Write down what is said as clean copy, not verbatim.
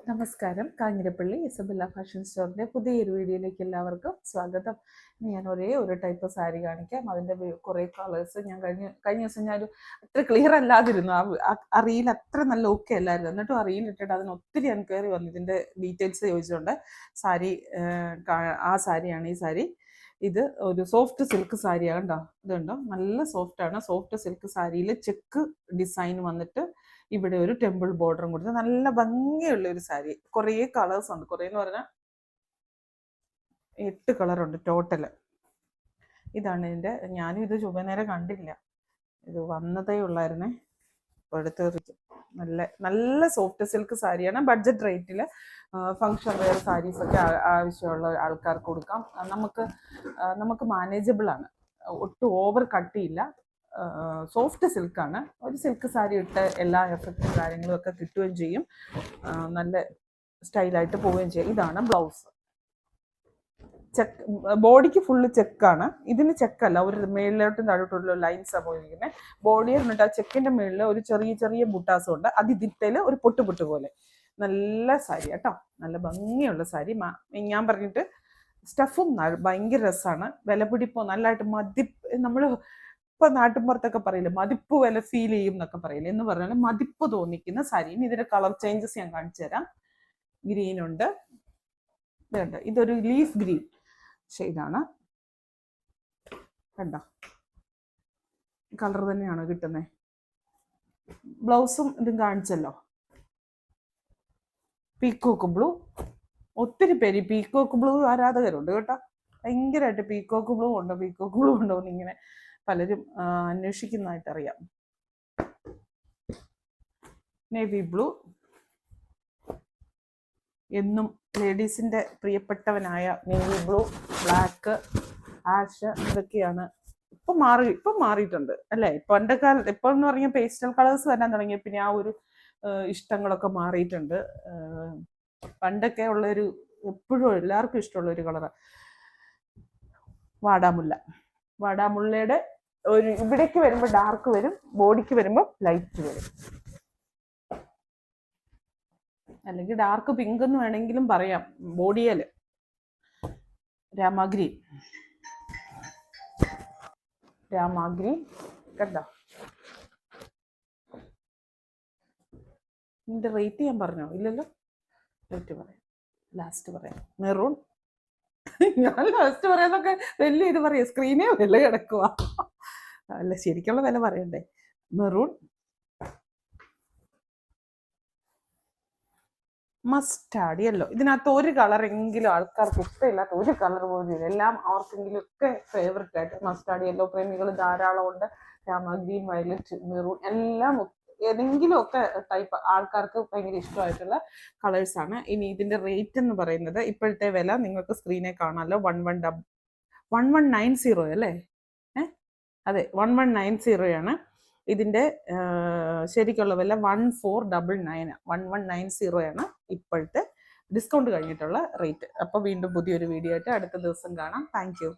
നമസ്കാരം. Kanjirappally Isabella fashion സ്റ്റോറിൻ്റെ പുതിയൊരു വീഡിയോയിലേക്ക് എല്ലാവർക്കും സ്വാഗതം. ഞാൻ ഒരേ ഒരു ടൈപ്പ് സാരി കാണിക്കാം. അതിൻ്റെ കുറേ കളേഴ്സ് ഞാൻ കഴിഞ്ഞ ദിവസം ഞാനൊരു അത്ര ക്ലിയർ അല്ലാതിരുന്നു. ആ റീൽ അത്ര നല്ല ഓക്കെ അല്ലായിരുന്നു. എന്നിട്ടും ആ റീൽ ഇട്ടിട്ട് അതിന് ഒത്തിരി എൻക്വയറി വന്നു ഇതിൻ്റെ ഡീറ്റെയിൽസ് ചോദിച്ചുകൊണ്ട്. സാരി ആ സാരിയാണ് ഈ സാരി. ഇത് ഒരു സോഫ്റ്റ് സിൽക്ക് സാരിയാണ് കേട്ടോ. ഇതുണ്ടോ, നല്ല സോഫ്റ്റാണ്. സോഫ്റ്റ് സിൽക്ക് സാരിയിൽ ചെക്ക് ഡിസൈൻ വന്നിട്ട് ഇവിടെ ഒരു ടെമ്പിൾ ബോർഡറും കൊടുത്ത് നല്ല ഭംഗിയുള്ള ഒരു സാരി. കുറേ കളേഴ്സ് ഉണ്ട്. കുറേ എന്ന് പറഞ്ഞാൽ 8 കളറുണ്ട് ടോട്ടല്. ഇതാണ് ഇതിൻ്റെ. ഞാനും ഇത് ചുവനേരം കണ്ടില്ല, ഇത് വന്നതേ ഉള്ളായിരുന്നേ. ഇപ്പോൾ എടുത്ത് നല്ല നല്ല സോഫ്റ്റ് സിൽക്ക് സാരിയാണ്. ബഡ്ജറ്റ് റേറ്റിൽ ഫങ്ഷൻ വെയർ സാരീസൊക്കെ ആവശ്യമുള്ള ആൾക്കാർക്ക് കൊടുക്കാം. നമുക്ക് മാനേജബിൾ ആണ്. ഒട്ടും ഓവർ കട്ടിയില്ല. സോഫ്റ്റ് സിൽക്കാണ്. ഒരു സിൽക്ക് സാരി ഇട്ട് എല്ലാ എഫക്റ്റും കാര്യങ്ങളും ഒക്കെ കിട്ടുകയും ചെയ്യും. നല്ല സ്റ്റൈലായിട്ട് പോവുകയും ചെയ്യും. ഇതാണ് ബ്ലൗസ്. ചെക്ക് ബോഡിക്ക് ഫുള്ള് ചെക്കാണ്. ഇതിന് ചെക്കല്ല, ഒരു മേളിലോട്ടും താഴോട്ടുള്ള ലൈൻസാണ് പോയിരിക്കുന്നത്. ബോഡി എന്നിട്ട് ആ ചെക്കിൻ്റെ മേളിൽ ഒരു ചെറിയ ചെറിയ ബുട്ടാസും ഉണ്ട്. അത് ഇതിൽ ഒരു പൊട്ട് പോലെ. നല്ല സാരി കേട്ടോ, നല്ല ഭംഗിയുള്ള സാരി. ഞാൻ പറഞ്ഞിട്ട് സ്റ്റഫും ഭയങ്കര രസമാണ്. വിലപിടിപ്പോ നല്ലതായിട്ട് നമ്മൾ ഇപ്പൊ നാട്ടിൻപുറത്തൊക്കെ പറയില്ലേ, മതിപ്പ് വില ഫീൽ ചെയ്യും എന്നൊക്കെ പറയില്ലേ, എന്ന് പറഞ്ഞാൽ മതിപ്പ് തോന്നിക്കുന്ന സാരി. ഇതിന്റെ കളർ ചേഞ്ചസ് ഞാൻ കാണിച്ചു തരാം. ഗ്രീൻ ഉണ്ട്, ഇതുണ്ട്, ഇതൊരു ലീഫ് ഗ്രീൻ ഷെയ്ഡാണ്. കണ്ടോ, കളർ തന്നെയാണോ കിട്ടുന്നത്? ബ്ലൗസും ഇതും കാണിച്ചല്ലോ. Peacock blue. ഒത്തിരി പേര് പീക്കോക്ക് ബ്ലൂ ആരാധകരുണ്ട് കേട്ടോ. ഭയങ്കരമായിട്ട് പീക്കോക്ക് ബ്ലൂ ഉണ്ടോ എന്നിങ്ങനെ പലരും അന്വേഷിക്കുന്നതായിട്ടറിയാം. നേവി ബ്ലൂ, എന്നും ലേഡീസിന്റെ പ്രിയപ്പെട്ടവനായ നേവി ബ്ലൂ, ബ്ലാക്ക്, ആഷ്, ഇതൊക്കെയാണ്. ഇപ്പം മാറിയിട്ടുണ്ട് അല്ലേ? ഇപ്പൊ എന്ന് പറഞ്ഞാൽ പേസ്റ്റൽ കളേഴ്സ് വരാൻ തുടങ്ങിയ പിന്നെ ആ ഒരു ഇഷ്ടങ്ങളൊക്കെ മാറിയിട്ടുണ്ട്. പണ്ടൊക്കെ ഉള്ളൊരു എപ്പോഴും എല്ലാവർക്കും ഇഷ്ടമുള്ള ഒരു കളറ് വാടാമുല്ലയുടെ ഒരു ഇവിടേക്ക് വരുമ്പോൾ ഡാർക്ക് വരും, ബോഡിക്ക് വരുമ്പോൾ ലൈറ്റ് വരും. അല്ലെങ്കിൽ ഡാർക്ക് പിങ്ക് എന്ന് വേണമെങ്കിലും പറയാം. ബോഡിയല് രാമാഗ്രീൻ കണ്ടോ. ഇതിന്റെ റേറ്റ് ഞാൻ പറഞ്ഞോ? ഇല്ലല്ലോ, റേറ്റ് പറയാം, ലാസ്റ്റ് പറയാം. മെറൂൺ. ഞാൻ ലാസ്റ്റ് പറയാന്നൊക്കെ വലിയ ഇത് പറയാം, സ്ക്രീനേ വില കിടക്കുക അല്ല, ശരിക്കുള്ള വില പറയണ്ടേ. Maroon, mustard yellow. ഇതിനകത്ത് ഒരു കളറെങ്കിലും ആൾക്കാർക്ക് ഇഷ്ടമില്ലാത്ത ഒരു കളർ പോലും ഇല്ല. എല്ലാം ആർക്കെങ്കിലും ഒക്കെ ഫേവററ്റ് ആയിട്ട്. മസ്റ്റാർഡ് യെല്ലോ പ്രേമികൾ ധാരാളം ഉണ്ട്. രാമ ഗ്രീൻ, വയലറ്റ്, മെറൂൺ എല്ലാം ഏതെങ്കിലും ഒക്കെ ടൈപ്പ് ആൾക്കാർക്ക് ഭയങ്കര ഇഷ്ടമായിട്ടുള്ള കളേഴ്സാണ്. ഇനി ഇതിന്റെ റേറ്റ് എന്ന് പറയുന്നത് ഇപ്പോഴത്തെ വില നിങ്ങൾക്ക് സ്ക്രീനെ കാണാമല്ലോ. 1190 അല്ലേ? അതെ, 1190 ആണ്. ഇതിന്റെ ശരിക്കുള്ള വില 1499 ആണ് ഇപ്പോഴത്തെ ഡിസ്കൗണ്ട് കഴിഞ്ഞിട്ടുള്ള റേറ്റ്. അപ്പോൾ വീണ്ടും പുതിയൊരു വീഡിയോ ആയിട്ട് അടുത്ത ദിവസം കാണാം. Thank you.